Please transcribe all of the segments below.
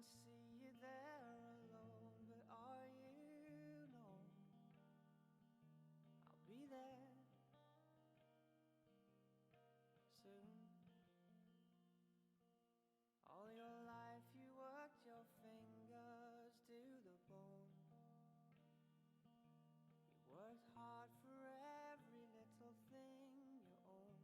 see you there alone, but are you? No, I'll be there soon. All your life you worked your fingers to the bone. You worked hard for every little thing you own,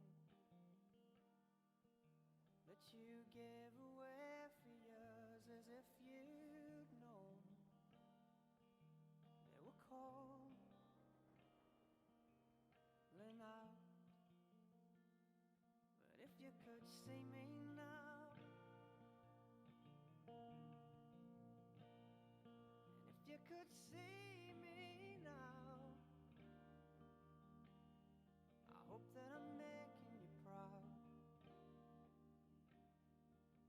that you gave away for years as if you'd known they were calling out. But if you could see me now, and if you could see me now, I hope that I'm making you proud.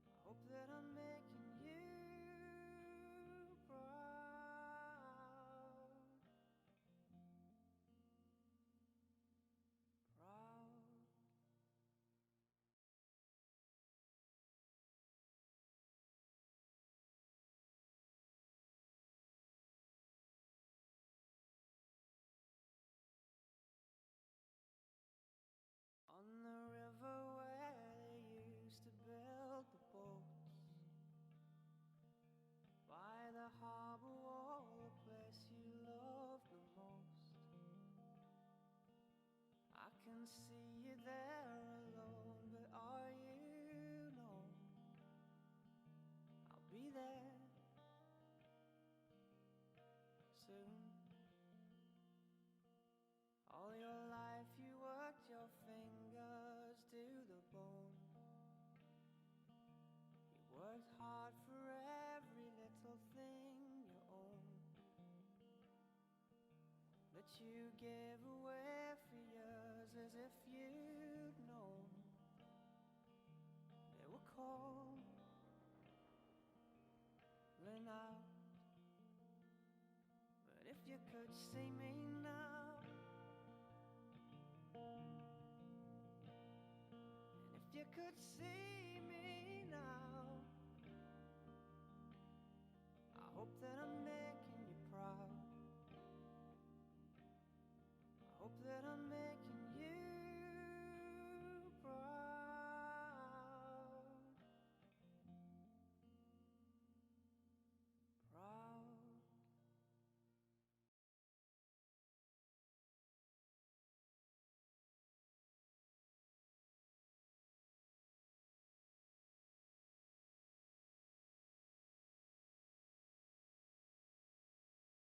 I hope that I'm making you proud. Proud. On the river where they used to build the boats, by the harbor wall, the place you loved the most, I can see you there alone, but are you? No, I'll be there soon. All your life you worked your fingers to the bone. You worked hard for every little thing you own, that you gave away for years as if you'd known they were calling out. But if you could see me now, and if you could see me now, I hope that I'm making you proud. I hope that I'm